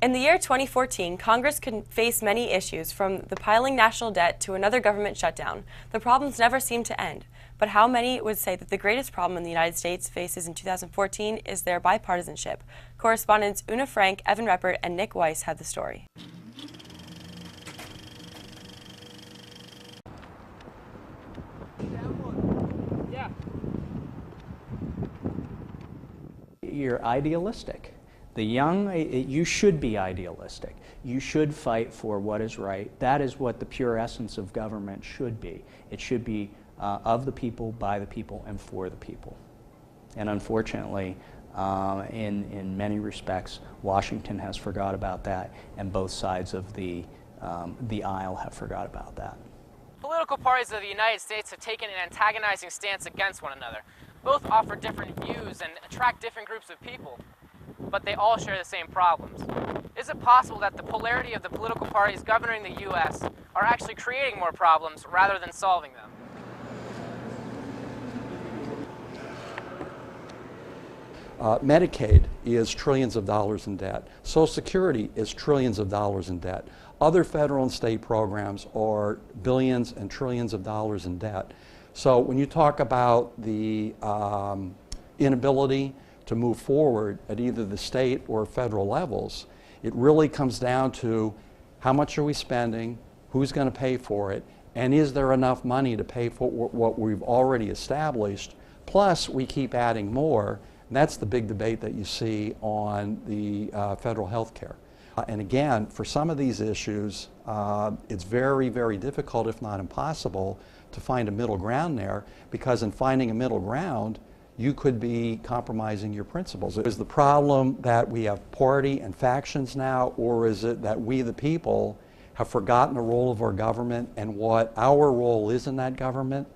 In the year 2014, Congress could face many issues, from the piling national debt to another government shutdown. The problems never seem to end. But how many would say that the greatest problem in the United States faces in 2014 is their bipartisanship? Correspondents Una Frank, Evan Reppert, and Nick Weiss have the story. You're idealistic. The young, you should be idealistic. You should fight for what is right. That is what the pure essence of government should be. It should be of the people, by the people, and for the people. And unfortunately, in many respects, Washington has forgot about that, and both sides of the aisle have forgot about that. Political parties of the United States have taken an antagonizing stance against one another. Both offer different views and attract different groups of people, but they all share the same problems. Is it possible that the polarity of the political parties governing the U.S. are actually creating more problems rather than solving them? Medicaid is trillions of dollars in debt. Social Security is trillions of dollars in debt. Other federal and state programs are billions and trillions of dollars in debt. So when you talk about the inability to move forward at either the state or federal levels, it really comes down to how much are we spending, who's going to pay for it, and is there enough money to pay for what we've already established, plus we keep adding more. And that's the big debate that you see on the federal health care. And again, for some of these issues, it's very, very difficult, if not impossible, to find a middle ground there, because in finding a middle ground, you could be compromising your principles. Is the problem that we have party and factions now, or is it that we, the people, have forgotten the role of our government and what our role is in that government?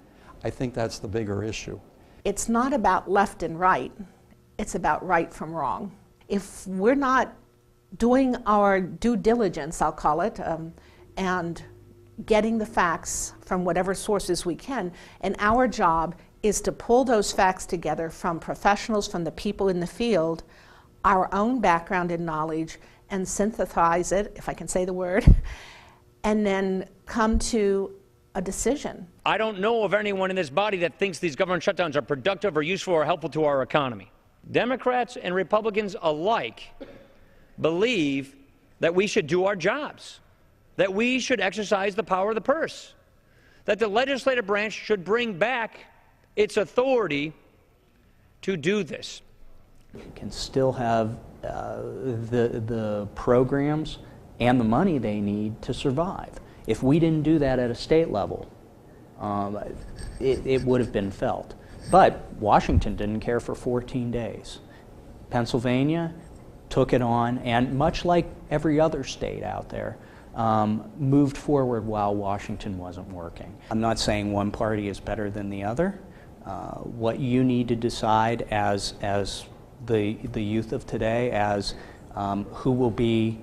I think that's the bigger issue. It's not about left and right. It's about right from wrong. If we're not doing our due diligence, I'll call it, and getting the facts from whatever sources we can, and our job is to pull those facts together from professionals, from the people in the field, our own background and knowledge, and synthesize it, if I can say the word, and then come to a decision. I don't know of anyone in this body that thinks these government shutdowns are productive or useful or helpful to our economy. Democrats and Republicans alike believe that we should do our jobs, that we should exercise the power of the purse, that the legislative branch should bring back its authority to do this. You can still have the programs and the money they need to survive. If we didn't do that at a state level, it would have been felt. But Washington didn't care for 14 days. Pennsylvania took it on, and much like every other state out there, moved forward while Washington wasn't working. I'm not saying one party is better than the other. What you need to decide as the youth of today, as who will be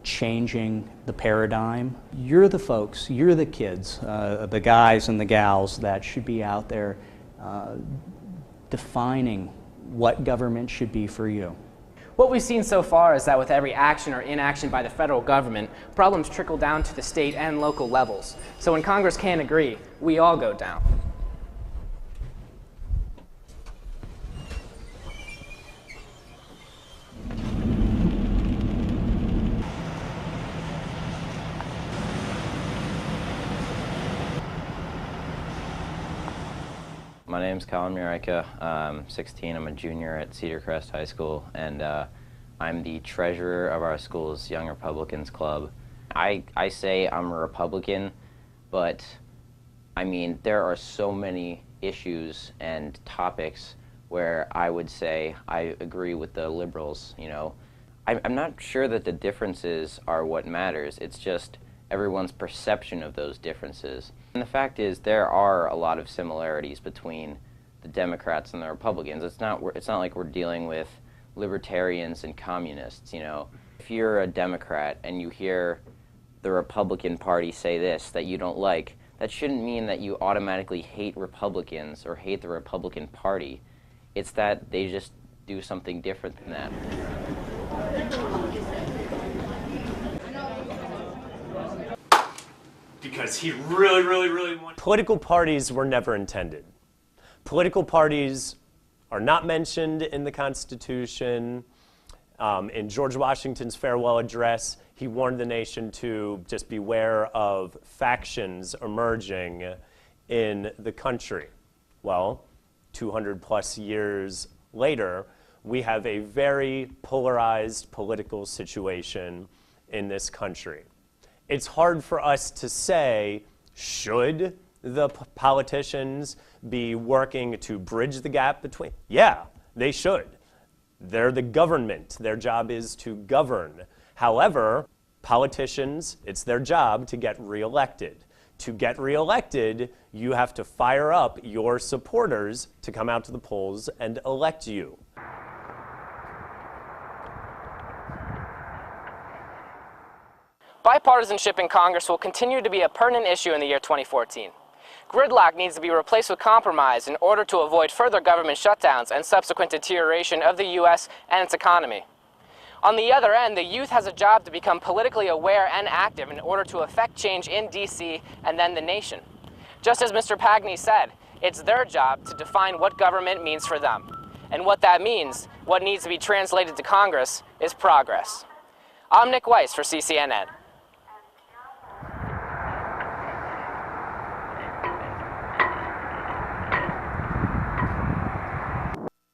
changing the paradigm, you're the folks, you're the kids, the guys and the gals that should be out there defining what government should be for you. What we've seen so far is that with every action or inaction by the federal government, problems trickle down to the state and local levels. So when Congress can't agree, we all go down. My name's Colin Mureka. I'm 16. I'm a junior at Cedar Crest High School, and I'm the treasurer of our school's Young Republicans Club. I say I'm a Republican, but I mean, there are so many issues and topics where I would say I agree with the liberals, you know. I'm not sure that the differences are what matters. It's just everyone's perception of those differences. And the fact is, there are a lot of similarities between the Democrats and the Republicans. It's not like we're dealing with libertarians and communists, you know. If you're a Democrat and you hear the Republican Party say this that you don't like, that shouldn't mean that you automatically hate Republicans or hate the Republican Party. It's that they just do something different than that. because he really wanted. Political parties were never intended. Political parties are not mentioned in the Constitution. In George Washington's farewell address, he warned the nation to just beware of factions emerging in the country. Well, 200 plus years later, we have a very polarized political situation in this country. It's hard for us to say, should the politicians be working to bridge the gap between? Yeah, they should. They're the government. Their job is to govern. However, politicians, it's their job to get reelected. To get reelected, you have to fire up your supporters to come out to the polls and elect you. Bipartisanship in Congress will continue to be a pertinent issue in the year 2014. Gridlock needs to be replaced with compromise in order to avoid further government shutdowns and subsequent deterioration of the U.S. and its economy. On the other end, the youth has a job to become politically aware and active in order to affect change in D.C. and then the nation. Just as Mr. Pagney said, it's their job to define what government means for them. And what that means, what needs to be translated to Congress, is progress. I'm Nick Weiss for CCNN.